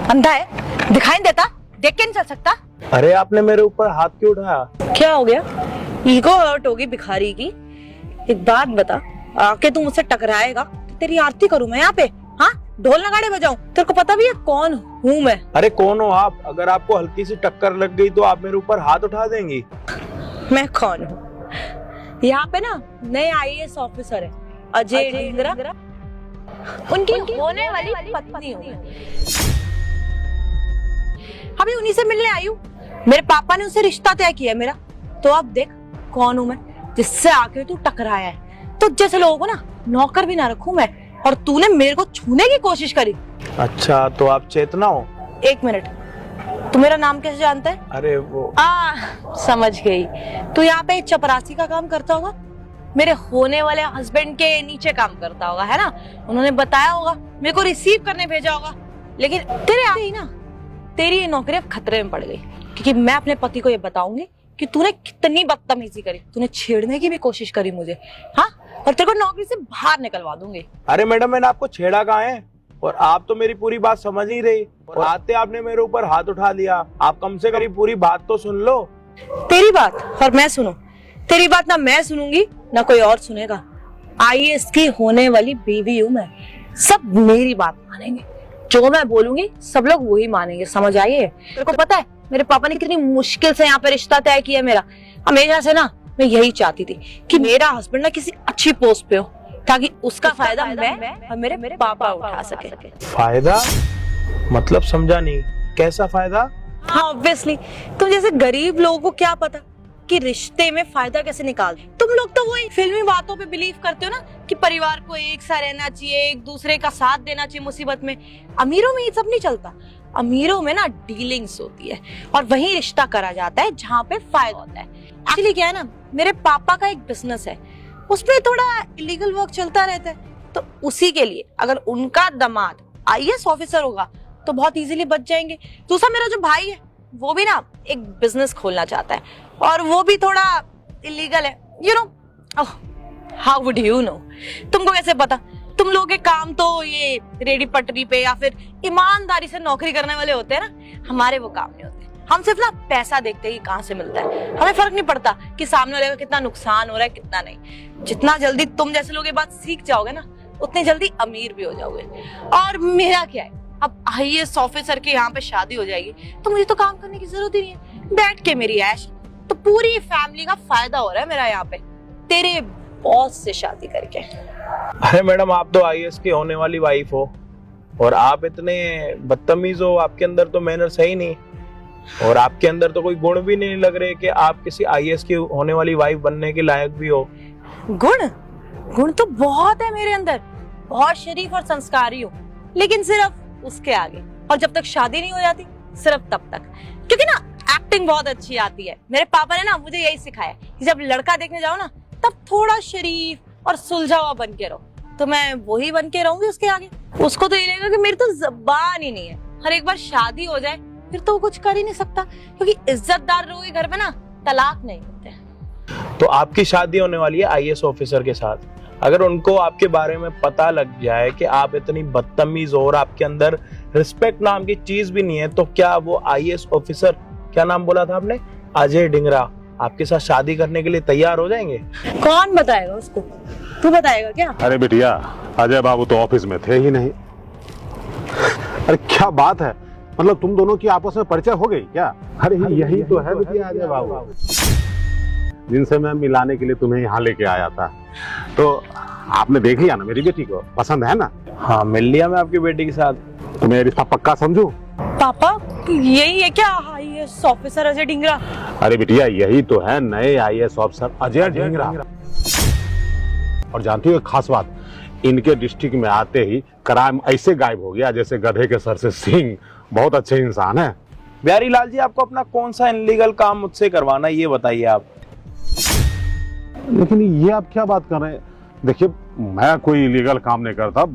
अंधा है, दिखाई नहीं देता, देख के नहीं चल सकता। अरे आपने मेरे ऊपर हाथ क्यों उठाया? क्या हो गया? ईगो हर्ट होगी भिखारी की। एक बात बता, आके तू मुझसे टकराएगा तो तेरी आरती करूं मैं यहाँ पे? हाँ, ढोल नगाड़े बजाऊं? तेरे को पता भी है कौन हूँ मैं? अरे कौन हो आप? अगर आपको हल्की सी टक्कर लग गई तो आप मेरे ऊपर हाथ उठा देंगी। मैं कौन हूँ? यहाँ पे ना नए आईएएस ऑफिसर है अजय डिंगरा, उनकी होने वाली पत्नी हूँ। अभी उन्हीं से मिलने आई हूँ। मेरे पापा ने उसे रिश्ता तय किया मेरा। तो अब देख कौन हूँ मैं, जिससे आके तू टकराया है। तो जैसे लोगों को ना नौकर भी ना रखूं मैं, और तूने मेरे को छूने की कोशिश करी। अच्छा, तो आप चेतना हो? एक मिनट, तू मेरा नाम कैसे जानता है? अरे वो समझ गई। तू यहाँ पे चपरासी का काम करता होगा, मेरे होने वाले हस्बैंड के नीचे काम करता होगा, है ना? उन्होंने बताया होगा, मेरे को रिसीव करने भेजा होगा। लेकिन तेरे आगे ही ना तेरी ये नौकरी अब खतरे में पड़ गई, क्योंकि मैं अपने पति को ये बताऊंगी कि तूने कितनी बदतमीजी करी, तूने छेड़ने की भी कोशिश करी मुझे। हाँ, और तेरे को नौकरी से बाहर निकलवा दूंगी। अरे मैडम, मैंने आपको छेड़ा कहाँ है? और आप तो मेरी पूरी बात समझ ही रही, और आते आपने मेरे ऊपर हाथ उठा लिया। आप कम से कम पूरी बात तो सुन लो। तेरी बात और मैं सुनूं? तेरी बात ना मैं सुनूंगी ना कोई और सुनेगा। आईएएस की होने वाली बीवी हूँ मैं, सब मेरी बात मानेंगे। जो मैं बोलूंगी सब लोग वही मानेंगे, समझ आई है? तेरे को पता है मेरे पापा ने कितनी मुश्किल से यहाँ पे रिश्ता तय किया मेरा। हमेशा से ना मैं यही चाहती थी कि मेरा हस्बैंड ना किसी अच्छी पोस्ट पे हो, ताकि उसका फायदा मैं और मेरे पापा उठा सके। फायदा? मतलब समझा नहीं, कैसा फायदा? हाँ, ऑब्वियसली तुम जैसे गरीब लोगों को क्या पता कि रिश्ते में फायदा कैसे निकाल। तुम लोग तो वही फिल्मी बातों पे बिलीव करते हो ना कि परिवार को एक सा रहना चाहिए, एक दूसरे का साथ देना चाहिए मुसीबत में। अमीरों में ये सब नहीं चलता। अमीरों में ना डीलिंग्स होती है, और वही रिश्ता करा जाता है जहाँ पे फायदा होता है। एक्चुअली क्या है ना, मेरे पापा का एक बिजनेस है, उसमें थोड़ा इलीगल वर्क चलता रहता है। तो उसी के लिए अगर उनका दामाद आईएएस ऑफिसर होगा तो बहुत इजीली बच जाएंगे। दूसरा मेरा जो भाई है वो भी ना एक बिजनेस खोलना चाहता है, और वो भी थोड़ा इलीगल है। You know, how would you know? तुमको कैसे पता? तुम लोग के काम तो ये रेडी पटरी पे या फिर ईमानदारी से नौकरी करने वाले होते हैं ना, हमारे वो काम नहीं होते। हम सिर्फ ना पैसा देखते ही कहाँ से मिलता है। हमें फर्क नहीं पड़ता कि सामने वाले का कितना नुकसान हो रहा है कितना नहीं। जितना जल्दी तुम जैसे लोग ये बात सीख जाओगे ना, उतनी जल्दी अमीर भी हो जाओगे। और मेरा क्या है, अब आईएएस ऑफिसर के यहाँ पे शादी हो जाएगी तो मुझे तो काम करने की जरूरत ही नहीं है, बैठ के मेरी ऐश। तो पूरी फैमिली का फायदा हो रहा है मेरा यहाँ पे तेरे बॉस से शादी करके। अरे मैडम, आप तो आईएएस की होने वाली वाइफ हो, और आप इतने बदतमीज हो। आपके अंदर तो मैनर्स है ही नहीं, और आपके अंदर तो कोई गुण भी नहीं लग रहे कि आप किसी आईएएस की होने वाली वाइफ बनने के लायक भी हो। गुण तो बहुत है मेरे अंदर, बहुत शरीफ और संस्कारी हूँ, लेकिन सिर्फ उसके आगे। और जब तक शादी नहीं हो जाती सिर्फ तब तक, क्योंकि ना एक्टिंग बहुत अच्छी आती है। मेरे पापा ने ना मुझे यही सिखाया कि जब लड़का देखने जाओ ना तब थोड़ा शरीफ और सुलझा हुआ बन के रहो। तो मैं वही बन के रहूंगी उसके आगे। उसको तो ये लगेगा कि मेरी तो जबान ही नहीं है, और एक बार शादी हो जाए फिर तो वो कुछ कर ही नहीं सकता, क्योंकि इज्जतदार लोगों के घर में ना तलाक नहीं होते। तो आपकी शादी होने वाली है आईएएस ऑफिसर के साथ। अगर उनको आपके बारे में पता लग जाए कि आप इतनी बदतमीज हो और आपके अंदर रिस्पेक्ट नाम की चीज भी नहीं है, तो क्या वो आईएएस ऑफिसर, क्या नाम बोला था आपने, अजय डिंगरा, आपके साथ शादी करने के लिए तैयार हो जाएंगे? कौन बताएगा उसको? तू बताएगा क्या? अरे बिटिया, अजय बाबू तो ऑफिस में थे ही नहीं। अरे क्या बात है, मतलब तुम दोनों की आपस में परिचय हो गई क्या? अरे यही तो है बिटिया अजय बाबू, जिनसे मैं मिलाने के लिए तुम्हें यहाँ लेके आया था। तो आपने देख लिया ना मेरी बेटी को, पसंद है ना? हाँ, मिल लिया मैं आपकी बेटी के साथ। तुम्हें रिश्ता पक्का समझू? पापा, यही है क्या आईएएस ऑफिसर अजय डिंगरा? अरे बिटिया, यही तो है नए आईएएस ऑफिसर अजय डिंगरा। और जानती हो खास बात, इनके डिस्ट्रिक्ट में आते ही क्राइम ऐसे गायब हो गया जैसे गधे के सर से सींग। बहुत अच्छे इंसान है। बिहारी लाल जी, आपको अपना कौन सा इनलीगल काम मुझसे करवाना है ये बताइए आप। लेकिन ये आप क्या बात कर रहे हैं? देखिए, मैं कोई इलीगल काम नहीं करता,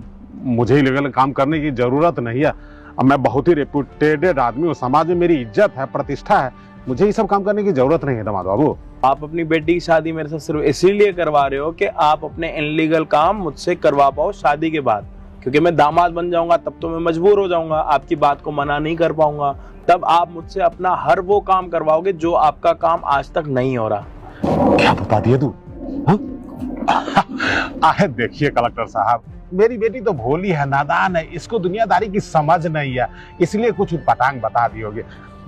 मुझे इलीगल काम करने की जरूरत नहीं है। अब मैं बहुत ही रेपुटेटेड आदमी हूँ, समाज में मेरी इज्जत है, प्रतिष्ठा है, मुझे ये सब काम करने की जरूरत नहीं है दामाद बाबू। आप अपनी बेटी की शादी मेरे साथ सिर्फ इसीलिए करवा रहे हो कि आप अपने इनलीगल काम मुझसे करवा पाओ शादी के बाद, क्योंकि मैं दामाद बन जाऊंगा तब तो मैं मजबूर हो जाऊंगा, आपकी बात को मना नहीं कर पाऊंगा, तब आप मुझसे अपना हर वो काम करवाओगे जो आपका काम आज तक नहीं हो रहा। क्या बता दिया तू? आहे देखिए कलेक्टर साहब, मेरी बेटी तो भोली है, नादान है, इसको दुनियादारी की समझ नहीं है, इसलिए कुछ पटांग बता दी होगी।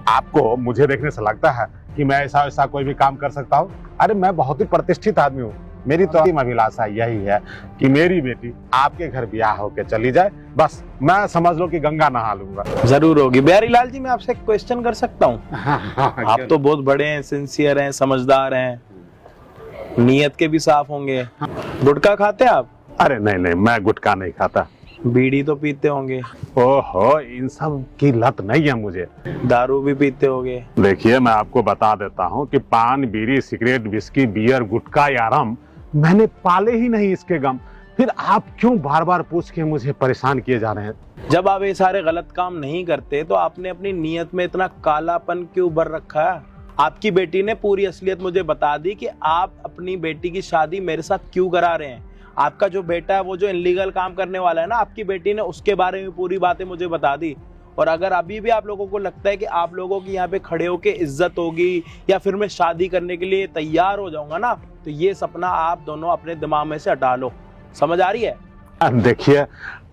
आपको मुझे देखने से लगता है कि मैं ऐसा कोई भी काम कर सकता हूँ? अरे मैं बहुत ही प्रतिष्ठित आदमी हूँ। मेरी तो अंतिम अभिलाषा यही है कि मेरी बेटी आपके घर ब्याह होके चली जाए, बस मैं समझ लो कि गंगा नहा लूंगा। जरूर होगी। बिहारी लाल जी, मैं आपसे एक क्वेश्चन कर सकता हूँ? आप तो बहुत बड़े हैं, सिंसियर हैं, समझदार हैं, नीयत के भी साफ होंगे। गुटखा खाते आप? अरे नहीं, मैं गुटखा नहीं खाता। बीड़ी तो पीते होंगे? ओहो, इन सब की लत नहीं है मुझे। दारू भी पीते होंगे? देखिए मैं आपको बता देता हूँ कि पान, बीड़ी, सिगरेट, विस्की, बियर, गुटखा या रम मैंने पाले ही नहीं इसके गम। फिर आप क्यों बार बार पूछ के मुझे परेशान किए जा रहे हैं? जब आप ये सारे गलत काम नहीं करते तो आपने अपनी नीयत में इतना कालापन क्यों भर रखा है? आपकी बेटी ने पूरी असलियत मुझे बता दी कि आप अपनी बेटी की शादी मेरे साथ क्यों करा रहे हैं। आपका जो बेटा है वो जो इनलीगल काम करने वाला है ना, आपकी बेटी ने उसके बारे में पूरी बातें मुझे बता दी। और अगर अभी भी आप लोगों को लगता है कि आप लोगों की यहाँ पे खड़े होके इज्जत होगी या फिर मैं शादी करने के लिए तैयार हो जाऊंगा ना, तो ये सपना आप दोनों अपने दिमाग में से हटा लो। समझ आ रही है? देखिए,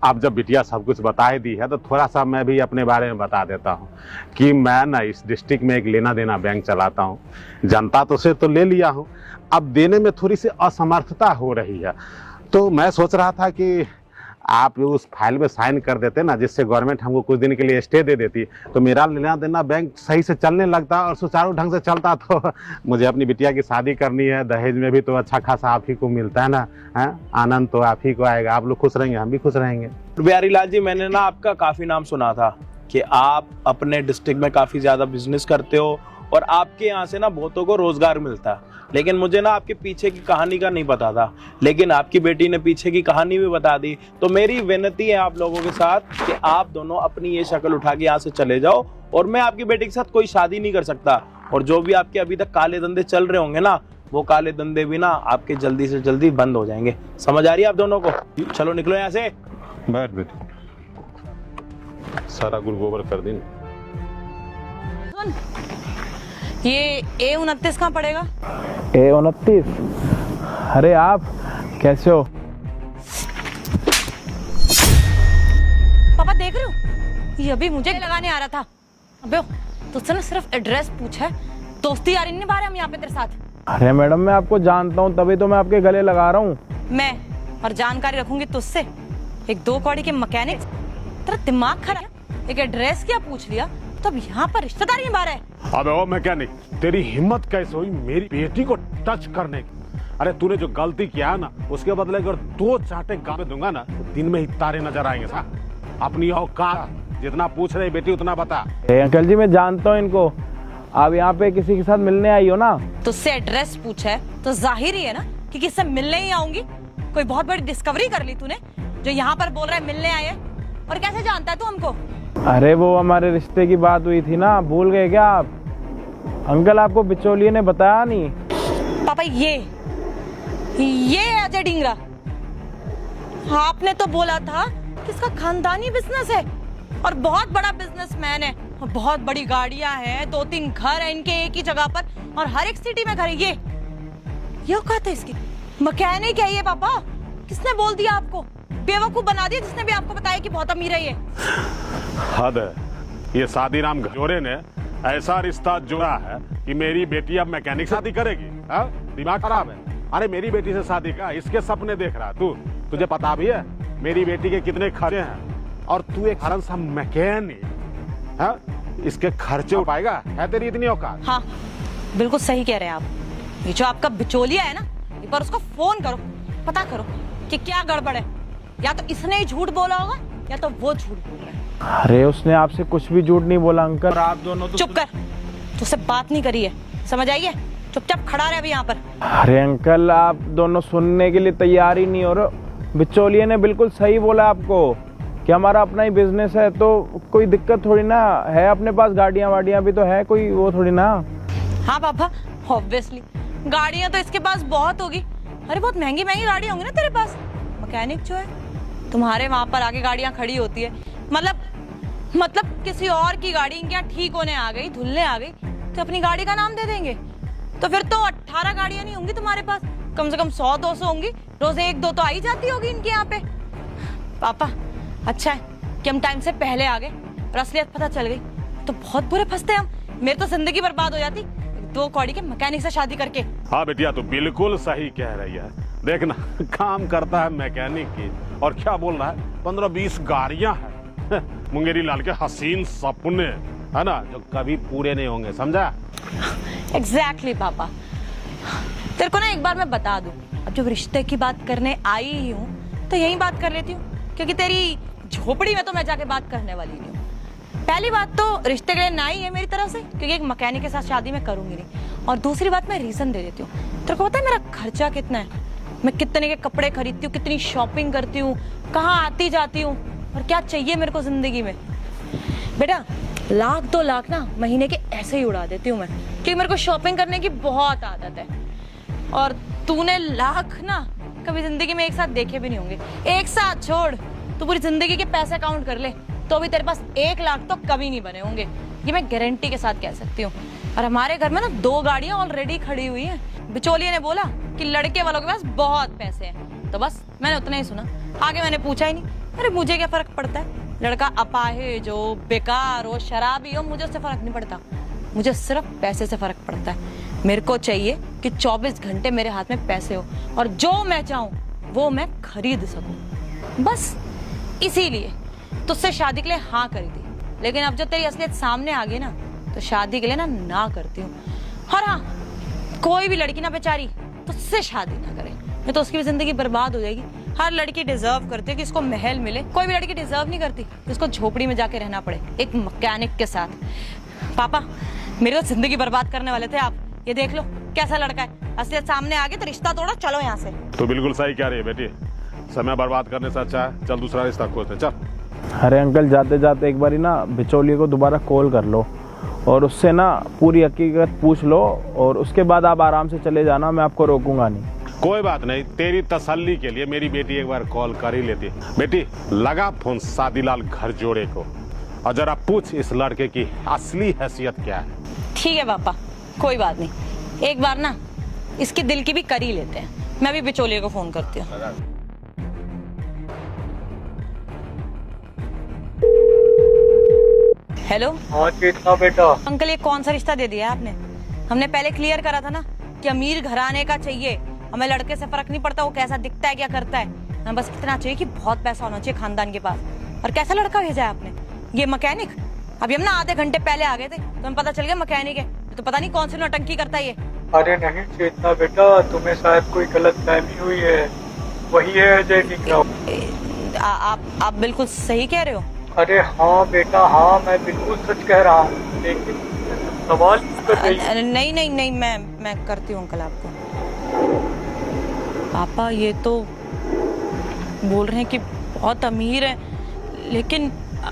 आप जब बिटिया सब कुछ बता ही दी है तो थोड़ा सा मैं भी अपने बारे में बता देता हूँ कि मैं ना इस डिस्ट्रिक्ट में एक लेना देना बैंक चलाता हूँ। जनता तो से तो ले लिया हूँ, अब देने में थोड़ी सी असमर्थता हो रही है, तो मैं सोच रहा था कि आप उस फाइल में साइन कर देते ना, जिससे गवर्नमेंट हमको कुछ दिन के लिए स्टे दे देती, तो मेरा लेना देना बैंक सही से चलने लगता और सुचारू ढंग से चलता। तो मुझे अपनी बिटिया की शादी करनी है, दहेज में भी तो अच्छा खासा आप ही को मिलता है ना, है? आनंद तो आप ही को आएगा, आप लोग खुश रहेंगे, हम भी खुश रहेंगे। बिहारी लाल जी, मैंने ना आपका काफी नाम सुना था कि आप अपने डिस्ट्रिक्ट में काफी ज्यादा बिजनेस करते हो और आपके यहाँ से ना बहुतों को रोजगार मिलता है, लेकिन मुझे ना आपके पीछे की कहानी का नहीं पता था। लेकिन आपकी बेटी ने पीछे की कहानी भी बता दी, तो मेरी विनती है आप लोगों के साथ कि आप दोनों अपनी ये शक्ल उठा के यहाँ से चले जाओ, और मैं आपकी बेटी के साथ कोई शादी नहीं कर सकता। और जो भी आपके अभी तक काले धंधे चल रहे होंगे ना, वो काले धंधे भी ना आपके जल्दी से जल्दी बंद हो जाएंगे। समझ आ रही है आप दोनों को? चलो निकलो यहाँ से। बैठ बेटी, सारा गुड़ गोबर कर दी। ये A29 कहाँ पड़ेगा? A29? अरे आप कैसे हो? पापा देख रहे हो, ये अभी मुझे लगाने आ रहा था। अबे तुझसे ना सिर्फ एड्रेस पूछा है, दोस्ती यारी नहीं निभा रहे हम यहाँ पे तेरे साथ। अरे मैडम, मैं आपको जानता हूँ तभी तो मैं आपके गले लगा रहा हूँ। मैं और जानकारी रखूंगी तुझसे? एक 2 कौड़ी के मैकेनिक, तेरा दिमाग खराब है? एक एड्रेस क्या पूछ लिया, तब यहाँ पर रिश्तेदारी निभा रहा है। अबे ओ मैकेनिक, तेरी हिम्मत कैसे हुई मेरी बेटी को टच करने की? अरे तूने जो गलती किया ना, उसके बदले अगर 2 चाटे गाँव में दूंगा ना, तो दिन में ही तारे नजर आएंगे। साहब अपनी औकात, जितना पूछ रही बेटी उतना बता। अंकल जी, मैं जानता हूँ इनको। आप यहाँ पे किसी के साथ मिलने आई हो ना? तुझसे एड्रेस पूछा है तो जाहिर ही है ना कि किससे मिलने ही आऊंगी। कोई बहुत बड़ी डिस्कवरी कर ली तूने जो यहाँ पर बोल रहा है मिलने आए? और कैसे जानता है तू हमको? अरे वो हमारे रिश्ते की बात हुई थी ना, भूल गए क्या आप? अंकल आपको बिचौलिए ने बताया नहीं? पापा ये अजय डिंगरा, आपने तो बोला था कि इसका खानदानी बिजनेस है और बहुत बड़ा बिजनेसमैन है और बहुत बड़ी गाड़ियां हैं, 2-3 घर हैं इनके एक ही जगह पर और हर एक सिटी में घर है। ये औकात है इसकी? मैकेनिक है ये पापा। किसने बोल दिया आपको? बेवकूफ बना दिया जिसने भी आपको बताया कि बहुत अमीर है ये। हद है, ये शादीराम जोरे ने ऐसा रिश्ता जोड़ा है कि मेरी बेटी अब मैकेनिक शादी करेगी? दिमाग खराब है? अरे मेरी बेटी से शादी का इसके सपने देख रहा तू? तुझे पता भी है मेरी बेटी के कितने खर्चे हैं? और तू एक हरन सा मैकेनिक, इसके खर्चे उठाएगा? है तेरी इतनी औकात? हाँ बिल्कुल सही कह रहे हैं आप। ये जो आपका बिचौलिया है ना, एक बार उसको फोन करो, पता करो कि क्या गड़बड़ है। या तो इसने ही झूठ बोला होगा या तो वो झूठ बोल रहा है। अरे उसने आपसे कुछ भी झूठ नहीं बोला अंकल। आप दोनों तो चुप कर, तुझसे बात नहीं करी है, समझ आई है? चुपचाप खड़ा रहे अभी यहाँ पर। अरे अंकल, आप दोनों सुनने के लिए तैयार ही नहीं हो रहे। बिचौलिए ने बिल्कुल सही बोला आपको कि हमारा अपना ही बिजनेस है, तो कोई दिक्कत थोड़ी ना है। अपने पास गाड़ियाँ वाड़ियाँ भी तो है, कोई वो थोड़ी ना। हाँ पापा, ऑब्वियसली गाड़ियाँ तो इसके पास बहुत होगी। अरे बहुत महंगी महंगी गाड़ियाँ होंगी ना तेरे पास। मैकेनिक जो है तुम्हारे वहां पर आगे गाड़ियां खड़ी होती है, मतलब किसी और की गाड़ी इनके यहाँ ठीक होने आ गई, धुलने आ गई, तो अपनी गाड़ी का नाम दे देंगे। तो फिर तो 18 गाड़ियां नहीं होंगी तुम्हारे पास, कम से कम 100-200 होंगी, रोज 1-2 तो आई जाती होगी इनके यहाँ पे। पापा अच्छा है कि हम टाइम से पहले आ गए और असलियत पता चल गई तो बहुत बुरे फंसते हम। मेरी तो जिंदगी बर्बाद हो जाती 2 कौड़ी के मैकेनिक से शादी करके। हाँ बेटिया, तो बिल्कुल सही कह रही है। देखना, काम करता है मैकेनिक की और क्या बोल रहा है 15-20 गाड़ियां हैं। मुंगेरी लाल के हसीन सपने है ना, जो कभी पूरे नहीं होंगे, समझा? एग्जैक्टली पापा। तेरे को ना एक बार मैं बता दूं, अब जब रिश्ते की बात करने आई ही हूँ तो यही बात कर लेती हूँ, क्योंकि तेरी झोपड़ी में तो मैं जाके बात करने वाली नहीं हूँ। पहली बात तो रिश्ते के लिए ना ही है मेरी तरफ से, क्योंकि एक मैकेनिक के साथ शादी मैं करूंगी नहीं। और दूसरी बात, मैं रीजन दे देती हूँ। तेरे को पता है मेरा खर्चा कितना है, मैं कितने के कपड़े खरीदती हूँ, कितनी शॉपिंग करती हूँ, कहाँ आती जाती हूँ, और क्या चाहिए मेरे को जिंदगी में। बेटा 1-2 लाख ना महीने के ऐसे ही उड़ा देती हूँ मैं, क्योंकि मेरे को शॉपिंग करने की बहुत आदत है। और तूने लाख ना कभी जिंदगी में एक साथ देखे भी नहीं होंगे। एक साथ छोड़, तू पूरी जिंदगी के पैसे काउंट कर ले तो भी तेरे पास 1 लाख तो कभी नहीं बने होंगे, ये मैं गारंटी के साथ कह सकती हूँ। और हमारे घर में ना 2 गाड़ियां ऑलरेडी खड़ी हुई हैं। बिचौलिए ने बोला कि लड़के वालों के पास बहुत पैसे हैं, तो बस मैंने उतना ही सुना, आगे मैंने पूछा ही नहीं। अरे मुझे क्या फर्क पड़ता है, लड़का अपाहिज हो, बेकार हो, शराबी हो, मुझे उससे फर्क नहीं पड़ता। मुझे सिर्फ पैसे से फर्क पड़ता है। मेरे को चाहिए कि 24 घंटे मेरे हाथ में पैसे हो और जो मैं चाहूँ वो मैं खरीद सकूं। बस इसीलिए तुझसे शादी के लिए हाँ करी थी, लेकिन अब जब तेरी असलियत सामने आ गई ना तो शादी के लिए ना करती हूँ। और हाँ, कोई भी लड़की ना बेचारी तुझसे शादी ना करे, नहीं तो उसकी भी जिंदगी बर्बाद हो जाएगी। हर लड़की डिजर्व करती है कि इसको महल मिले, कोई भी लड़की डिजर्व नहीं करती कि इसको झोपड़ी में जाके रहना पड़े एक मैकेनिक के साथ। पापा मेरी तो जिंदगी बर्बाद करने वाले थे आप, ये देख लो कैसा लड़का है, असलियत सामने आ गई तो रिश्ता तोड़ो, चलो यहाँ से। तो बिल्कुल सही कह रही है बेटी, समय बर्बाद करने से अच्छा है चल दूसरा रिश्ता खोजते, चल। अरे अंकल, जाते जाते एक बारी ना बिचौलिए को दोबारा कॉल कर लो और उससे ना पूरी हकीकत पूछ लो, और उसके बाद आप आराम से चले जाना, मैं आपको रोकूंगा नहीं। कोई बात नहीं, तेरी तसल्ली के लिए मेरी बेटी एक बार कॉल कर ही लेती। बेटी लगा फोन शादीलाल घर जोड़े को और जरा पूछ इस लड़के की असली हैसियत क्या है। ठीक है पापा, कोई बात नहीं, एक बार ना इसकी दिल की भी कर ही लेते हैं। मैं भी बिचौलिए को फोन करती हूँ। हेलो। हाँ चेतना बेटा। अंकल ये कौन सा रिश्ता दे दिया है आपने? हमने पहले क्लियर करा था ना कि अमीर घराने का चाहिए, हमें लड़के से फर्क नहीं पड़ता वो कैसा दिखता है क्या करता है, हमें बस इतना चाहिए कि बहुत पैसा होना चाहिए खानदान के पास। और कैसा लड़का भेजा है आपने, ये मैकेनिक? अभी हम ना आधे घंटे पहले आ गए थे तो हमें पता चल गया मैकेनिक है, तो पता नहीं कौन सी नौटंकी करता है ये। अरे नहीं चेतना बेटा, तुम्हें शायद कोई गलतफहमी हुई है, वही है अजय टिकराव। आप बिल्कुल सही कह रहे हो। अरे हाँ बेटा हाँ, मैं बिल्कुल सच कह रहा हूँ, लेकिन सवाल कर रही। नहीं मैं करती हूँ अंकल आपको। पापा ये तो बोल रहे हैं कि बहुत अमीर है, लेकिन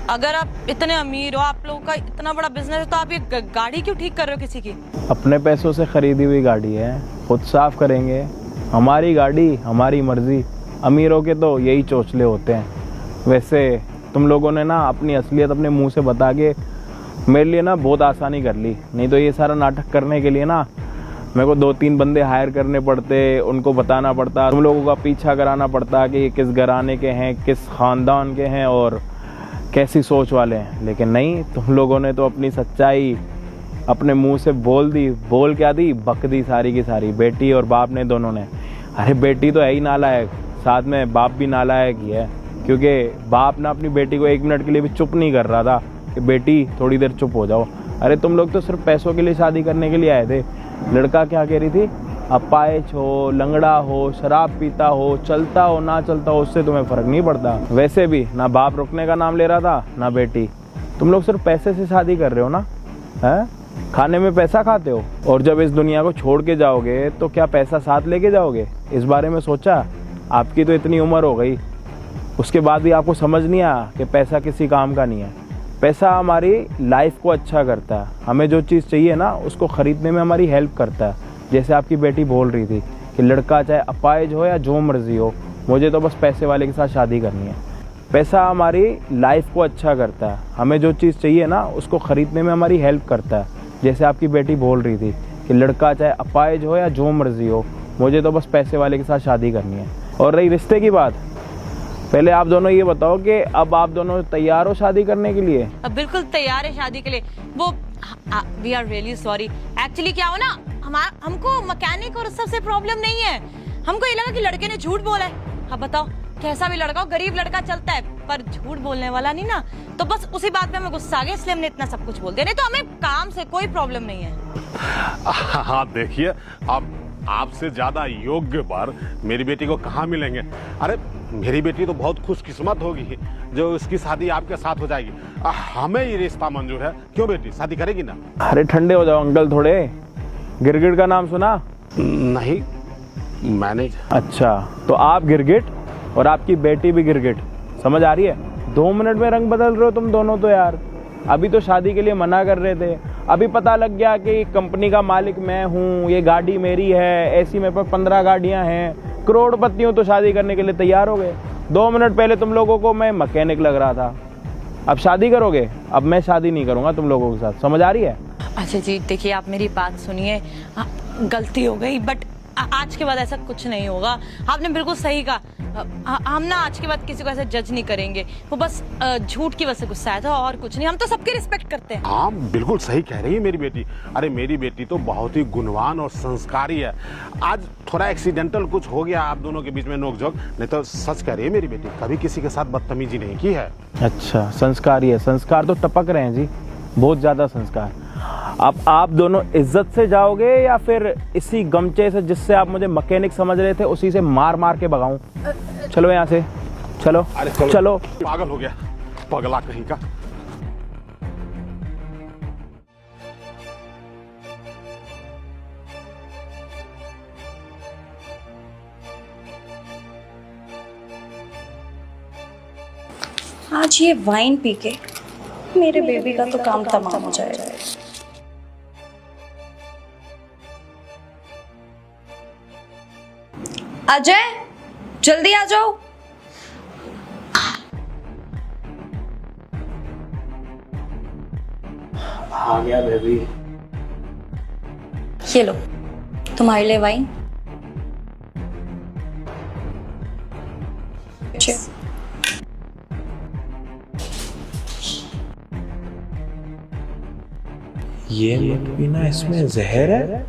अगर आप इतने अमीर हो, आप लोगों का इतना बड़ा बिजनेस है, तो आप ये गाड़ी क्यों ठीक कर रहे हो किसी की? अपने पैसों से खरीदी हुई गाड़ी है, खुद साफ करेंगे, हमारी गाड़ी हमारी मर्जी। अमीरों के तो यही चोचले होते हैं। वैसे तुम लोगों ने ना अपनी असलियत अपने मुंह से बता के मेरे लिए ना बहुत आसानी कर ली, नहीं तो ये सारा नाटक करने के लिए ना मेरे को 2-3 बंदे हायर करने पड़ते, उनको बताना पड़ता, तुम लोगों का पीछा कराना पड़ता कि ये किस घराने के हैं, किस खानदान के हैं और कैसी सोच वाले हैं। लेकिन नहीं, तुम लोगों ने तो अपनी सच्चाई अपने मुंह से बोल दी। बोल क्या दी, बक दी सारी की सारी, बेटी और बाप ने, दोनों ने। अरे बेटी तो है ही नालायक, साथ में बाप भी नालायक ही है, क्योंकि बाप ना अपनी बेटी को 1 मिनट के लिए भी चुप नहीं कर रहा था कि बेटी थोड़ी देर चुप हो जाओ। अरे तुम लोग तो सिर्फ पैसों के लिए शादी करने के लिए आए थे। लड़का क्या कह रही थी, अपाहिज हो, लंगड़ा हो, शराब पीता हो, चलता हो ना चलता हो, उससे तुम्हें फर्क नहीं पड़ता। वैसे भी ना बाप रुकने का नाम ले रहा था ना बेटी। तुम लोग सिर्फ पैसे से शादी कर रहे हो ना, है? खाने में पैसा खाते हो, और जब इस दुनिया को छोड़ के जाओगे तो क्या पैसा साथ लेके जाओगे? इस बारे में सोचा? आपकी तो इतनी उम्र हो गई, उसके बाद भी आपको समझ नहीं आया कि पैसा किसी काम का नहीं है। पैसा हमारी लाइफ को अच्छा करता है, हमें जो चीज़ चाहिए ना उसको ख़रीदने में हमारी हेल्प करता है। जैसे आपकी बेटी बोल रही थी कि लड़का चाहे अपाहिज हो या जो मर्जी हो, मुझे तो बस पैसे वाले के साथ शादी करनी है। पैसा हमारी लाइफ को अच्छा करता है, हमें जो चीज़ चाहिए ना उसको ख़रीदने में हमारी हेल्प करता है। जैसे आपकी बेटी बोल रही थी कि लड़का चाहे अपाहिज हो या जो मर्जी हो, मुझे तो बस पैसे वाले के साथ शादी करनी है। और रही रिश्ते की बात, पहले आप दोनों ये बताओ कि अब आप दोनों तैयार हो शादी करने के लिए? अब बिल्कुल तैयार है शादी के लिए। वो we are really sorry, actually क्या हो ना, हमको मैकेनिक और सबसे प्रॉब्लम नहीं है। हमको ये लगा कि लड़के ने झूठ बोला है। अब बताओ, कैसा भी लड़का हो, गरीब लड़का चलता है पर झूठ बोलने वाला नहीं ना। तो बस उसी बात पे हमें गुस्सा आ गया, इसलिए हमने इतना सब कुछ बोल दिया। नहीं तो हमें काम से कोई प्रॉब्लम नहीं है। हाँ देखिए, अब आपसे ज्यादा योग्य वर मेरी बेटी को कहाँ मिलेंगे। अरे मेरी बेटी तो बहुत खुशकिस्मत होगी जो उसकी शादी आपके साथ हो जाएगी। हमें ये रिश्ता मंजूर है। क्यों बेटी, शादी करेगी ना? अरे ठंडे हो जाओ अंकल थोड़े। गिरगिट का नाम सुना? नहीं, मैंने। अच्छा, तो आप गिरगिट और आपकी बेटी भी गिरगिट, समझ आ रही है? 2 मिनट में रंग बदल रहे हो तुम दोनों तो यार। अभी तो शादी के लिए मना कर रहे थे, अभी पता लग गया कि कंपनी का मालिक मैं हूँ, ये गाड़ी मेरी है, ऐसी मेरे पास 15 गाड़ियाँ हैं, करोड़पति हूँ, तो शादी करने के लिए तैयार हो गए। 2 मिनट पहले तुम लोगों को मैं मैकेनिक लग रहा था, अब शादी करोगे? अब मैं शादी नहीं करूँगा तुम लोगों के साथ, समझ आ रही है? अच्छा जी, देखिए आप मेरी बात सुनिए, गलती हो गई, बट आज के बाद ऐसा कुछ नहीं होगा। आपने बिल्कुल सही कहा। हम ना आज के बाद किसी को ऐसे जज नहीं करेंगे। वो बस झूठ की वजह से गुस्सा आया था और कुछ नहीं। हम तो सबकी रिस्पेक्ट करते हैं। हाँ बिल्कुल सही कह रही है मेरी बेटी। अरे मेरी बेटी तो बहुत ही गुणवान और संस्कारी है। आज थोड़ा एक्सीडेंटल कुछ हो गया आप दोनों के बीच में नोकझोंक, नहीं तो सच कह रही है मेरी बेटी, कभी किसी के साथ बदतमीजी नहीं की है। अच्छा, संस्कारी है। संस्कार तो टपक रहे हैं जी, बहुत ज्यादा संस्कार। अब आप दोनों इज्जत से जाओगे या फिर इसी गमचे से जिससे आप मुझे मैकेनिक समझ रहे थे उसी से मार मार के भगाऊं? चलो यहाँ से, चलो। अरे चलो। पागल हो गया, पगला कहीं का। आज ये वाइन पी के मेरे बेबी का तो काम तमाम हो जाएगा। अजय, जल्दी आ जाओ। आ गया बेबी। ये लो तुम्हारे लिए वाइन। ये मत पीना, इसमें जहर है।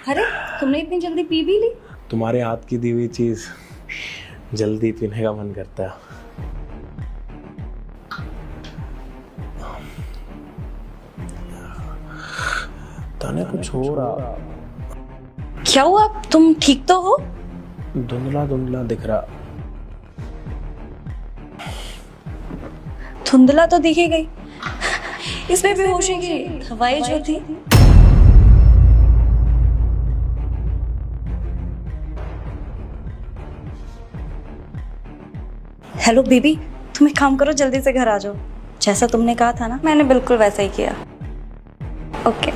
अरे तुमने इतनी जल्दी पी भी ली? तुम्हारे हाथ की दी हुई चीज जल्दी पीने का मन करता है। ताने कुछ हो रहा। क्या हुआ? तुम ठीक तो हो? धुंधला धुंधला दिख रहा। धुंधला तो दिख ही गई। इसमें बेहोशी की दवाई जो थी। हेलो बेबी, तुम एक काम करो, जल्दी से घर आ जाओ। जैसा तुमने कहा था ना, मैंने बिल्कुल वैसा ही किया। ओके।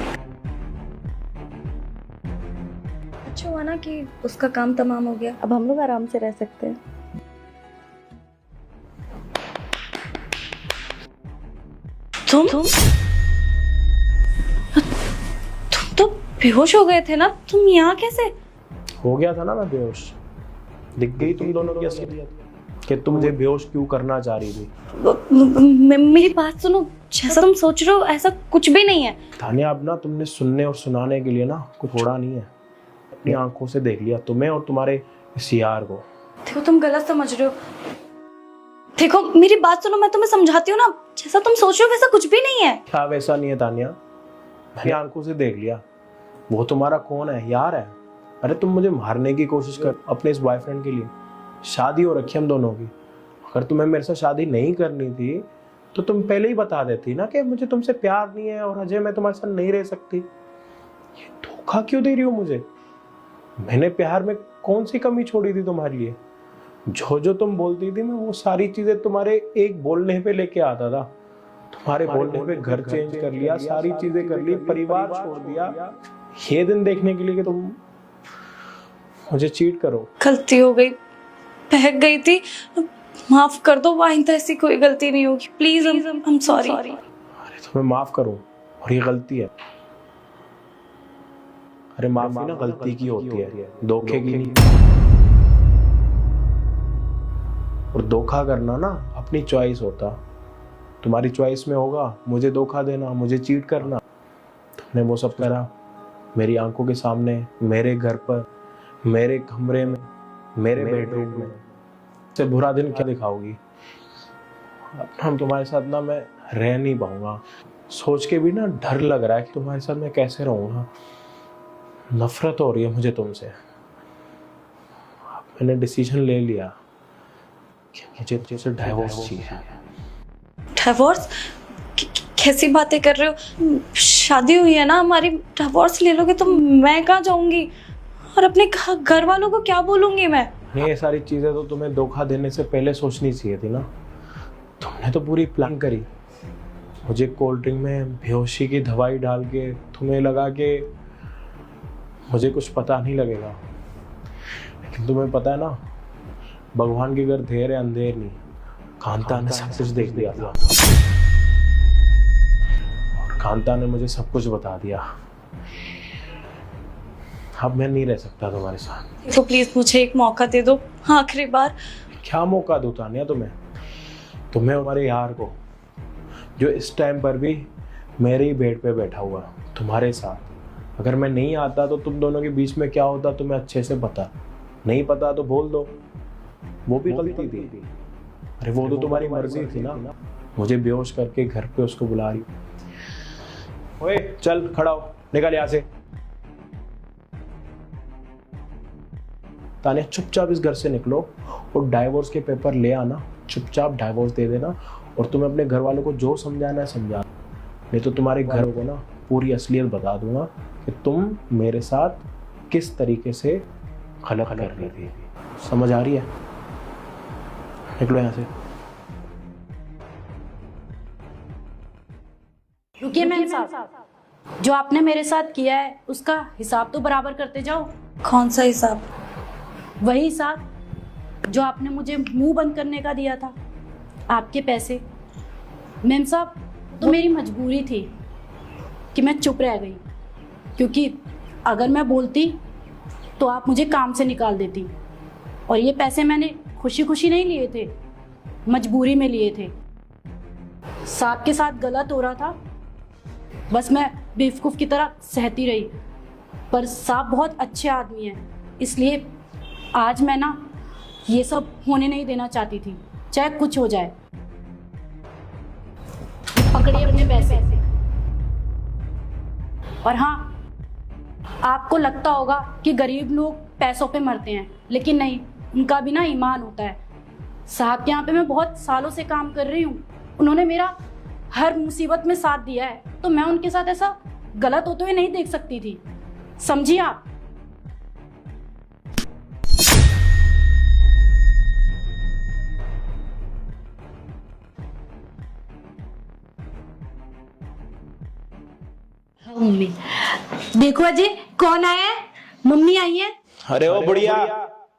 अच्छा हुआ ना कि उसका काम तमाम हो गया, अब हम लोग आराम से रह सकते हैं। तुम तो बेहोश हो गए थे ना? तुम यहाँ कैसे? हो गया था ना मैं बेहोश। दिख गई तुम दोनों की असलियत कि तुम मुझे बेहोश क्यों करना चाह रही थी। मेरी बात सुनो, जैसा तुम सोच रहे हो ऐसा कुछ भी नहीं है। तानिया, अब ना तुमने सुनने और सुनाने के लिए ना कुछ छोड़ा नहीं है। अपनी आंखों से देख लिया तुम्हें और तुम्हारे इस यार को। देखो तुम गलत समझ रहे हो। देखो मेरी बात सुनो, मैं तुम्हें समझाती हूँ ना, जैसा तुम सोच रहे हो वैसा कुछ भी नहीं है। क्या वैसा नहीं है तानिया? मैंने आंखों से देख लिया, वो तुम्हारा कौन है? यार है। अरे तुम मुझे मारने की कोशिश कर अपने इस बॉयफ्रेंड के लिए। शादी हो रखी हम दोनों की। अगर तुम्हें मेरे साथ शादी नहीं करनी थी तो तुम पहले ही बता देती ना कि मुझे तुमसे प्यार नहीं है और अजय मैं तुम्हारे साथ नहीं रह सकती। ये धोखा क्यों दे रही हो मुझे? मैंने प्यार में कौन सी कमी छोड़ी थी तुम्हारे लिए? जो जो तुम बोलती थी मैं वो सारी चीजें तुम्हारे एक बोलने पे लेके आता था। तो तुम्हारे बोलने पे घर चेंज कर लिया, सारी चीजें कर ली, परिवार छोड़ दिया, ये दिन देखने के लिए कि तुम मुझे चीट करो। गलती हो गई, बहक गई थी, माफ कर दो, आइंदा ऐसी कोई गलती नहीं होगी प्लीज। I am sorry. अरे तुम्हें माफ करूं और ये गलती है? अरे माफी ना गलती की होती है, धोखे की नहीं। और धोखा करना ना अपनी चॉइस होता। तुम्हारी चॉइस में होगा मुझे धोखा देना, मुझे चीट करना। तुमने वो सब करा मेरी आंखों के सामने, मेरे घर पर, मेरे कमरे में, मेरे बेडरूम में। से बुरा दिन क्या दिखाओगी? अब तुम्हारे साथ ना मैं रह नहीं पाऊंगा। सोच के भी ना डर लग रहा है कि तुम्हारे साथ मैं कैसे रहूंगा। नफरत हो रही है मुझे तुमसे। मैंने डिसीजन ले लिया कि मुझे तुमसे डाइवोर्स चाहिए। डिवोर्स? कैसी बातें कर रहे हो? शादी हुई है ना हमारी, डिवोर्स ले लोगे तो मैं कहाँ जाऊंगी और अपने घर वालों को क्या बोलूंगी मैं? नहीं, ये सारी चीजें तो तुम्हें धोखा देने से पहले सोचनी चाहिए थी ना। तुमने तो पूरी प्लान करी, मुझे कोल्ड ड्रिंक में बेहोशी की दवाई डाल के, तुम्हें लगा कि मुझे कुछ पता नहीं लगेगा। लेकिन तुम्हें पता है ना, भगवान के घर देर है अंधेर नहीं। कांता ने सब कुछ देख दिया था और कांता ने मुझे सब कुछ बता दिया। अब मैं नहीं रह सकता तुम्हारे साथ। तो प्लीज मुझे एक मौका दे दो, आखिरी बार। क्या मौका दूं तानिया तुम्हें? तुम्हें हमारे यार को, जो इस टाइम पर भी मेरे ही बेड पे बैठा हुआ तुम्हारे साथ। अगर मैं नहीं आता तो तुम दोनों के बीच में क्या होता तुम्हें अच्छे से पता। नहीं पता तो बोल दो, वो भी गलती थी। अरे वो तो तुम्हारी मर्जी थी ना। मुझे बेहोश करके घर पे उसको बुला रही। ओए चल खड़ा हो, निकल यहाँ से। तानिया चुपचाप इस घर से निकलो और डाइवोर्स के पेपर ले आना। चुपचाप डाइवोर्स दे देना और तुम्हें अपने घर वालों को जो समझाना है समझा। नहीं तो तुम्हारे घर को ना पूरी असलियत बता दूंगा कि तुम मेरे साथ किस तरीके से गलत कर रही थी। समझ आ रही है? निकलो यहाँ से। रुकिए मैम साहब, जो आपने मेरे साथ किया है उसका हिसाब तो बराबर करते जाओ। कौन सा हिसाब? वही हिसाब जो आपने मुझे मुंह बंद करने का दिया था, आपके पैसे। मैम साहब, तो मेरी मजबूरी थी कि मैं चुप रह गई, क्योंकि अगर मैं बोलती तो आप मुझे काम से निकाल देती। और ये पैसे मैंने खुशी खुशी नहीं लिए थे, मजबूरी में लिए थे। साहब के साथ गलत हो रहा था, बस मैं बेवकूफ़ की तरह सहती रही। पर साहब बहुत अच्छे आदमी हैं, इसलिए आज मैं ना ये सब होने नहीं देना चाहती थी, चाहे कुछ हो जाए। पकड़िए अपने पैसे। और हाँ, आपको लगता होगा कि गरीब लोग पैसों पे मरते हैं, लेकिन नहीं, उनका भी ना ईमान होता है। साहब के यहाँ पे मैं बहुत सालों से काम कर रही हूँ, उन्होंने मेरा हर मुसीबत में साथ दिया है, तो मैं उनके साथ ऐसा गलत होते हुए नहीं देख सकती थी। समझिए आप। मम्मी देखो अजय, कौन आया है? मम्मी आई है। अरे ओ बुढ़िया,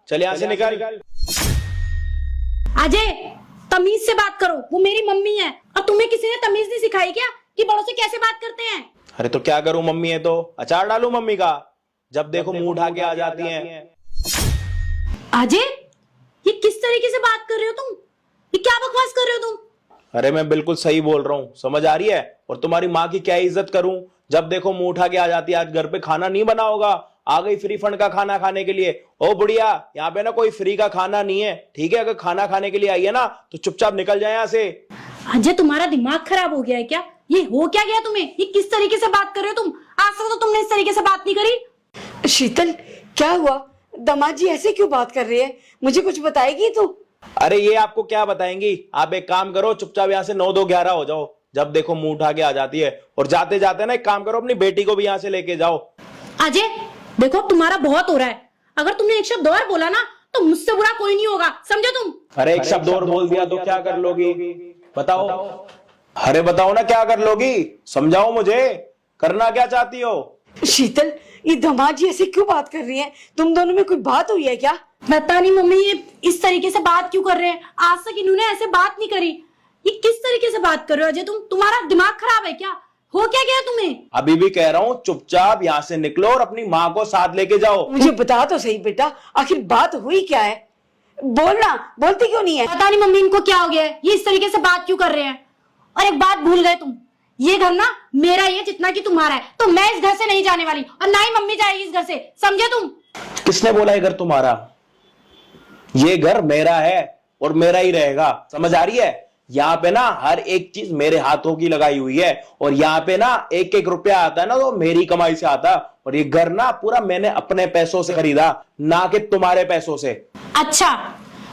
चल यहाँ से निकल। अजय, तमीज से बात करो, वो मेरी मम्मी है। और तुम्हें किसी ने तमीज नहीं सिखाई क्या कि बड़ों से कैसे बात करते हैं? अरे तो क्या करूं, मम्मी है तो अचार डालू मम्मी का? जब देखो मुंह उठा के आ जाती हैं। अजय, ये किस तरीके से बात कर रहे हो तुम? ये क्या बकवास कर रहे हो तुम? अरे मैं बिल्कुल सही बोल रहा हूँ, समझ आ रही है? और तुम्हारी माँ की क्या इज्जत करूं? जब देखो मुंह उठा के आ जाती है। आज घर पे खाना नहीं बना होगा, आ गई फ्री फंड का खाना खाने के लिए। ओ बुढ़िया, यहाँ पे ना कोई फ्री का खाना नहीं है, ठीक है? अगर खाना खाने के लिए आई है ना तो चुपचाप निकल जाए यहाँ से। अजय, तुम्हारा दिमाग खराब हो गया है क्या? ये हो क्या गया तुम्हें? ये किस तरीके से बात कर रहे हो तुम? आज तक तो तुमने इस तरीके से बात नहीं करी। शीतल, क्या हुआ? दामाद जी ऐसे क्यों बात कर रही है? मुझे कुछ बताएगी तू? अरे ये आपको क्या बताएंगी? आप एक काम करो, चुपचाप यहाँ से 9-2-11 हो जाओ। जब देखो मुंह उठा के आ जाती है। और जाते जाते ना एक काम करो, अपनी बेटी को भी यहाँ से लेके जाओ। अजय देखो, तुम्हारा बहुत हो रहा है। अगर तुमने एक शब्द और बोला ना तो मुझसे बुरा कोई नहीं होगा, समझो तुम? अरे एक शब्द और बोल दिया तो क्या कर लोगी बताओ? अरे बताओ ना क्या कर लोगी, समझाओ मुझे, करना क्या चाहती हो? शीतल, ये दामाद जी ऐसे क्यों बात कर रही हैं? तुम दोनों में कोई बात हुई है क्या? पता नहीं मम्मी ये इस तरीके से बात क्यों कर रहे हैं। आज तक इन्होंने ऐसे बात नहीं करी। ये किस तरीके से बात कर रहे हो अजय? तुम्हारा दिमाग खराब है क्या? हो क्या गया तुम्हें? अभी भी कह रहा हूँ चुपचाप यहाँ से निकलो और अपनी माँ को साथ लेके जाओ। मुझे बता तो सही बेटा, आखिर बात हुई क्या है? बोलना, बोलती क्यों नहीं है? पता नहीं मम्मी इनको क्या हो गया है, ये इस तरीके से बात क्यों कर रहे हैं। और एक बात भूल गए तुम, ये घर ना मेरा ही है जितना कि तुम्हारा है, तो मैं इस घर से नहीं जाने वाली और ना ही मम्मी जाएगी इस घर से, समझे तुम? किसने बोला ये घर तुम्हारा? ये घर मेरा है और मेरा ही रहेगा, समझ आ रही है? यहाँ पे ना हर एक चीज मेरे हाथों की लगाई हुई है और यहाँ पे ना एक एक रुपया आता है ना तो मेरी कमाई से आता। और ये घर ना पूरा मैंने अपने पैसों से खरीदा, ना कि तुम्हारे पैसों से। अच्छा,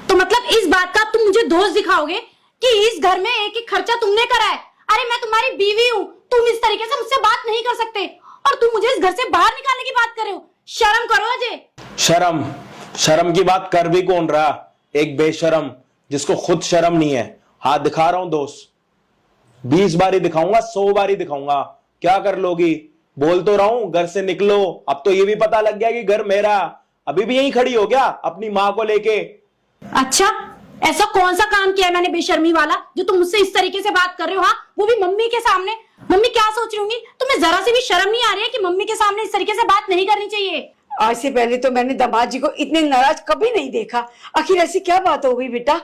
तो मतलब इस बात का तुम मुझे दोष दिखाओगे कि इस घर में एक एक खर्चा तुमने करा है? अरे मैं तुम्हारी बीवी हूँ, तुम इस तरीके से मुझसे बात नहीं कर सकते और तुम मुझे इस घर से बाहर निकालने की बात कर रहे हो। शर्म करो अजय। शर्म? शर्म की बात कर भी कौन रहा? एक बेशरम जिसको खुद शर्म नहीं है। हाथ दिखा रहा हूं दोस्त, 20 बारी दिखाऊंगा, 100 बारी दिखाऊंगा, क्या कर लोगी? बोल तो रहा हूं घर से निकलो। अब तो ये भी पता लग गया कि घर मेरा। अभी भी यहीं खड़ी हो क्या अपनी माँ को लेके? अच्छा, ऐसा कौन सा काम किया है मैंने बेशर्मी वाला जो तुम मुझसे इस तरीके से बात कर रहे हो? हाँ, वो भी मम्मी के सामने। मम्मी क्या सोच रही होंगी? तुम्हें जरा सी भी शर्म नहीं आ रही है कि मम्मी के सामने इस तरीके से बात नहीं करनी चाहिए? आज से पहले तो मैंने दामाद जी को इतने नाराज कभी नहीं देखा। आखिर ऐसी क्या बात हो गई बेटा?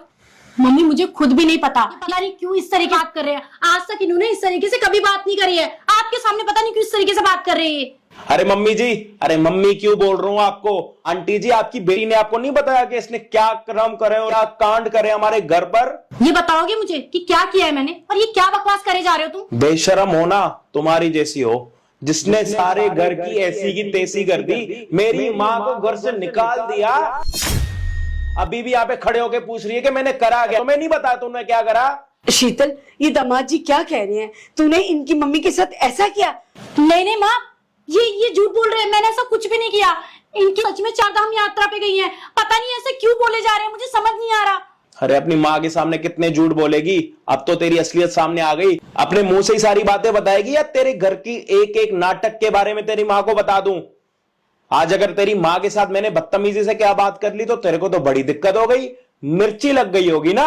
मम्मी मुझे खुद भी नहीं पता क्यों इस तरीके बात कर रहे हैं। आज तक इन्होंने इस तरीके से कभी बात नहीं करी है। आपके सामने पता नहीं क्यों इस तरीके से बात कर रही है। अरे मम्मी जी, अरे मम्मी क्यों बोल रहा हूं आपको? आंटी जी, आपकी बेटी ने आपको नहीं बताया कि इसने क्या कर्म करे और क्या कांड करे हमारे घर पर? ये बताओगे मुझे कि क्या किया है मैंने और ये क्या बकवास करे जा रहे हो तुम? बेशरम होना तुम्हारी जैसी हो, जिसने सारे घर की ऐसी की तैसी कर दी, मेरी माँ को घर से निकाल दिया। अभी भी यहाँ पे खड़े होके पूछ रही है कि मैंने करा क्या? तुम्हें नहीं बताया तुमने क्या करा? शीतल, ये दामाद जी क्या कह रहे हैं? तूने इनकी मम्मी के साथ ऐसा किया? नहीं नहीं माँ, ये झूठ बोल रहे हैं। मैंने ऐसा कुछ भी नहीं किया। इनकी सच में 4 धाम यात्रा पे गई हैं। पता नहीं ऐसे क्यों बोले जा रहे हैं, मुझे समझ नहीं आ रहा। अरे अपनी माँ के सामने कितने झूठ बोलेगी? अब तो तेरी असलियत सामने आ गई। अपने मुंह से ही सारी बातें बताएगी या तेरे घर की एक एक नाटक के बारे में तेरी माँ को बता दूं? आज अगर तेरी माँ के साथ मैंने बदतमीजी से क्या बात कर ली तो तेरे को तो बड़ी दिक्कत हो गई, मिर्ची लग गई होगी ना।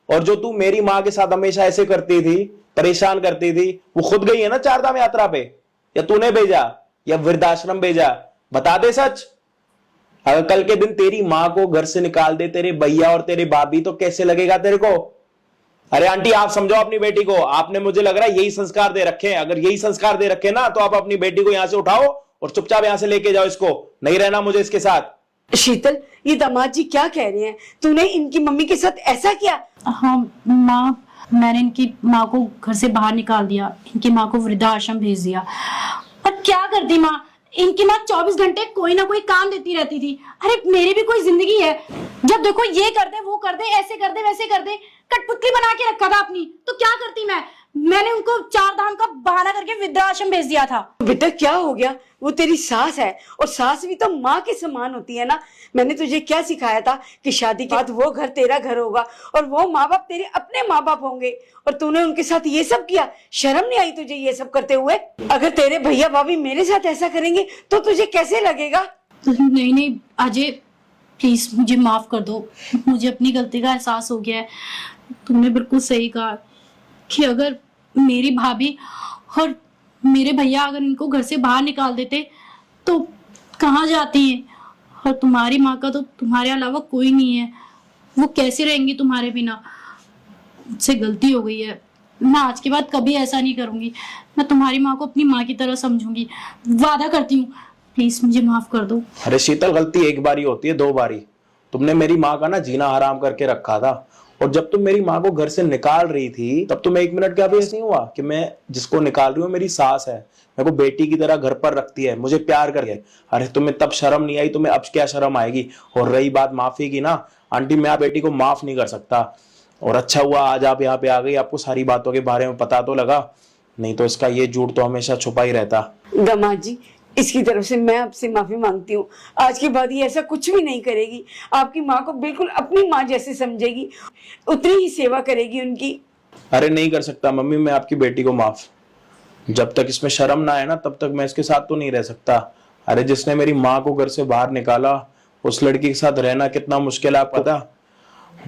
और जो तू मेरी माँ के साथ हमेशा ऐसे करती थी, परेशान करती थी, वो खुद गई है ना 4 धाम यात्रा पे? या तूने भेजा या वृद्धाश्रम भेजा? बता दे सच। अगर कल के दिन तेरी माँ को घर से निकाल दे तेरे भैया और तेरे भाभी तो कैसे लगेगा तेरे को? अरे आंटी, आप समझाओ अपनी बेटी को। आपने मुझे लग रहा है यही संस्कार दे रखे हैं। अगर यही संस्कार दे रखे ना तो आप अपनी बेटी को यहां से उठाओ और चुपचाप यहां से लेके जाओ इसको। नहीं रहना मुझे इसके साथ। शीतल, ये दामाद जी क्या कह रहे हैं? तूने इनकी मम्मी के साथ ऐसा किया? हाँ माँ, मैंने इनकी माँ को घर से बाहर निकाल दिया, इनकी माँ को वृद्धाश्रम भेज दिया। और क्या करती माँ, इनकी माँ 24 घंटे कोई ना कोई काम देती रहती थी। अरे मेरी भी कोई जिंदगी है। जब देखो ये कर दे, वो कर दे, ऐसे कर दे, वैसे कर दे, कठपुतली बना के रखा था अपनी। तो क्या करती मैंने उनको 4 धाम का बहाना करके वृद्धाश्रम भेज दिया था। बेटा क्या हो गया? वो तेरी सास है और सास भी तो माँ के समान होती है ना। मैंने तुझे क्या सिखाया था कि शादी के बाद वो घर तेरा घर होगा और वो माँ बाप तेरे अपने माँ बाप होंगे, और तूने उनके साथ ये सब किया। शर्म नहीं आई तुझे ये सब करते हुए? अगर तेरे भैया भाभी मेरे साथ ऐसा करेंगे तो तुझे कैसे लगेगा? नहीं नहीं अजय, प्लीज मुझे माफ कर दो। मुझे अपनी गलती का एहसास हो गया है। तुमने बिल्कुल सही कहा कि अगर मेरी भाभी और मेरे भैया अगर इनको घर से बाहर निकाल देते तो कहाँ जाती हैं? और तुम्हारी माँ का तो तुम्हारे अलावा कोई नहीं है, वो कैसे रहेंगी तुम्हारे बिना? मुझसे गलती हो गई है। मैं आज के बाद कभी ऐसा नहीं करूंगी। मैं तुम्हारी माँ को अपनी माँ की तरह समझूंगी, वादा करती हूँ। प्लीज मुझे माफ कर दो। अरे शीतल, गलती एक बारी होती है, 2 बारी। तुमने मेरी माँ का ना जीना हराम करके रखा था। और जब तुम मेरी माँ को घर से निकाल रही थी तब तुम्हें 1 मिनट का भी ऐसा नहीं हुआ कि मैं जिसको निकाल रही हूँ मेरी सास है, मेरे को बेटी की तरह घर पर रखती है, मुझे प्यार करती है? अरे तुम्हें तब शर्म नहीं आई, तुम्हें अब क्या शर्म आएगी? और रही बात माफी की ना, आंटी मैं आप बेटी को माफ नहीं कर सकता। और अच्छा हुआ आज आप यहाँ पे आ गई, आपको सारी बातों के बारे में पता तो लगा, नहीं तो इसका ये झूठ तो हमेशा छुपा ही रहता। दामाद जी, इसकी तरफ से मैं आपसे माफी मांगती हूँ। आज के बाद ये ऐसा कुछ भी नहीं करेगी। आपकी माँ को बिल्कुल अपनी माँ जैसे समझेगी, उतनी ही सेवा करेगी उनकी। अरे नहीं कर सकता मम्मी, मैं आपकी बेटी को माफ। जब तक इसमें शर्म ना आए ना तब तक मैं इसके साथ तो नहीं रह सकता। अरे जिसने मेरी माँ को घर से बाहर निकाला, उस लड़की के साथ रहना कितना मुश्किल है आप पता।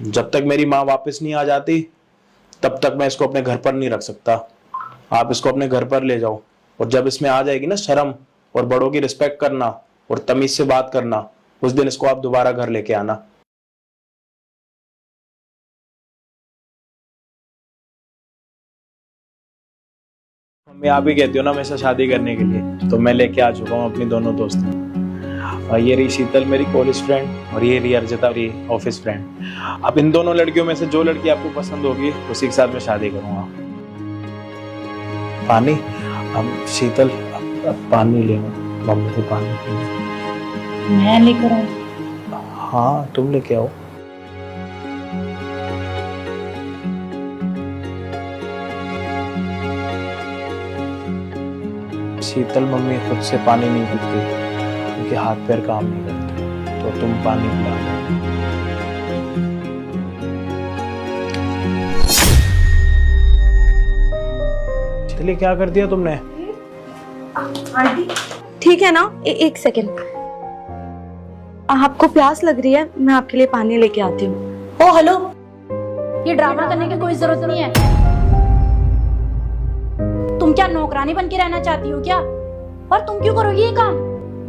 जब तक मेरी माँ वापस नहीं आ जाती तब तक मैं इसको अपने घर पर नहीं रख सकता। आप इसको अपने घर पर ले जाओ, और जब इसमें आ जाएगी ना शर्म और बड़ों की रिस्पेक्ट करना और तमीज से बात करना, उस दिन इसको आप दोबारा घर लेके आना। मम्मी आप ही कहती हो ना मेरे से शादी करने के लिए, तो मैं लेके आ चुका हूँ अपनी दोनों दोस्तें। और ये रही शीतल मेरी कॉलेज फ्रेंड, और ये रही अर्जिता मेरी ऑफिस फ्रेंड। अब इन दोनों लड़कियों में से जो लड़की आपको पसंद होगी उसी के साथ मैं शादी करूंगा। पानी, हम शीतल अब पानी ले, मम्मी को पानी पीना। मैं लेकर आऊँ? हाँ तुम लेके आओ। शीतल मम्मी खुद से पानी नहीं पीती, उनके हाथ पैर काम नहीं करते, तो तुम पानी पिला दो। चलिए क्या कर दिया तुमने? ठीक है ना, एक सेकेंड। आपको प्यास लग रही है, मैं आपके लिए पानी लेके आती हूँ। ओ हेलो, ये ड्रामा करने की कोई जरूरत नहीं है। तुम क्या नौकरानी बन के रहना चाहती हो क्या? और तुम क्यों करोगी ये काम?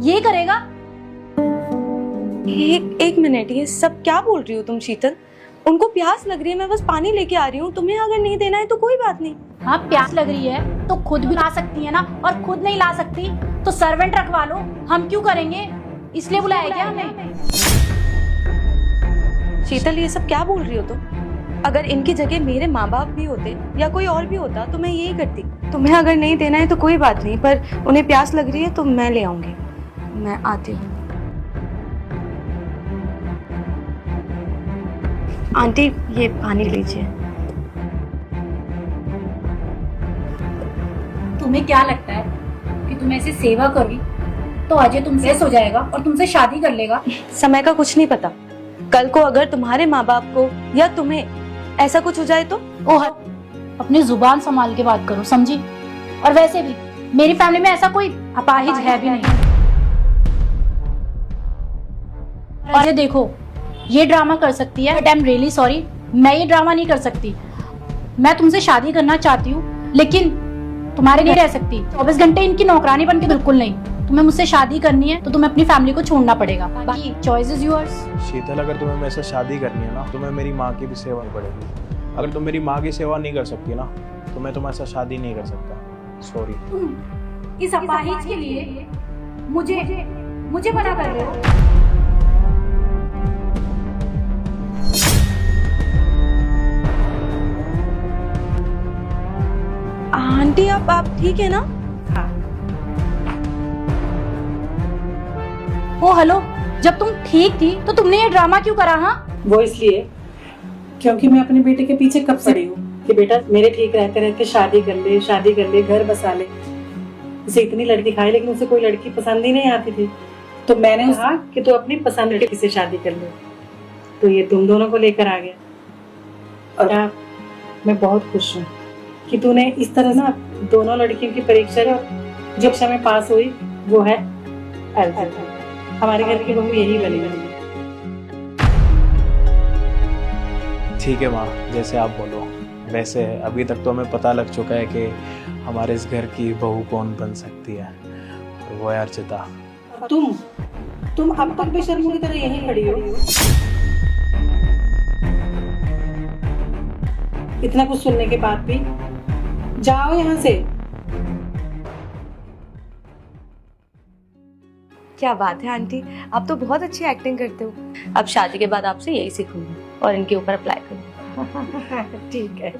ये करेगा? एक मिनट, ये सब क्या बोल रही हो तुम शीतल? उनको प्यास लग रही है, मैं बस पानी लेके आ रही हूँ। तुम्हें अगर नहीं देना है तो कोई बात नहीं। हाँ प्यास लग रही है तो खुद भी ला सकती है ना, और खुद नहीं ला सकती तो सर्वेंट रखवा लो। हम क्यों करेंगे? इसलिए बुलाया क्या हमें? शीतल ये सब क्या बोल रही हो तुम? अगर इनकी जगह मेरे माँ बाप भी होते या कोई और भी होता तो मैं यही करती। तुम्हें अगर नहीं देना है तो कोई बात नहीं, पर उन्हें प्यास लग रही है तो मैं ले आऊंगी। मैं आती हूँ। आंटी ये पानी लीजिए। तुम्हें क्या लगता है कि तुम ऐसे सेवा करोगी तो अजय तुमसे हो जाएगा और तुमसे शादी कर लेगा? समय का कुछ नहीं पता। कल को अगर तुम्हारे माँ बाप को या तुम्हें ऐसा कुछ हो जाए तो? ओह, अपनी जुबान संभाल के बात करो, समझी? और वैसे भी मेरी फैमिली में ऐसा कोई अपाहिज है भी नहीं। और ये देखो, ये ड्रामा कर सकती है, but I am really sorry, मैं ये ड्रामा नहीं कर सकती। मैं तुमसे शादी करना चाहती हूँ लेकिन तुम्हारे नहीं रह सकती। 24 घंटे इनकी नौकरानी बन के बिल्कुल नहीं। तुम्हें मुझसे शादी करनी है तो तुम्हें अपनी फैमिली को छोड़ना पड़ेगा। बाकी चॉइस इज योर्स। शीतल अगर तुम्हें मेरे से शादी करनी है ना, तुम्हें मेरी माँ की भी सेवा पड़ेगी। अगर तुम मेरी माँ की सेवा नहीं कर सकती ना तो मैं तुम्हारे साथ शादी नहीं कर सकता। सॉरी। तुम इस अपाहिज के लिए मुझे मना कर रहे हो? आंटी आप ठीक है ना? हाँ। ओ हेलो, जब तुम ठीक थी तो तुमने ये ड्रामा क्यों करा? हाँ वो इसलिए क्योंकि मैं अपने बेटे के पीछे कब से रही हूँ कि बेटा मेरे ठीक रहते रहते शादी कर ले, घर बसा ले। उसे इतनी लड़की खाई लेकिन उसे कोई लड़की पसंद ही नहीं आती थी। तो मैंने कहा कि तू अपनी पसंद लड़की से शादी कर ले, तो ये तुम दोनों को लेकर आ गया। और मैं बहुत खुश हूँ कि तूने इस तरह ना दोनों लड़कियों की परीक्षा जो कक्षा में पास हुई वो है अर्जिता। हमारे घर की बहू यही बनेगी। ठीक है माँ, जैसे आप बोलो। वैसे अभी तक तो हमें पता लग चुका है कि हमारे इस घर की बहू कौन बन सकती है, और वो है अर्जिता। तुम अब तक बेशर्मों की तरह यहीं खड़ी हो। इतना कुछ सुनने के बाद भी जाओ यहाँ से। क्या बात है आंटी, आप तो बहुत अच्छी एक्टिंग करते हो। अब शादी के बाद आपसे यही सीखूंगी और इनके ऊपर अप्लाई करूंगी। ठीक है।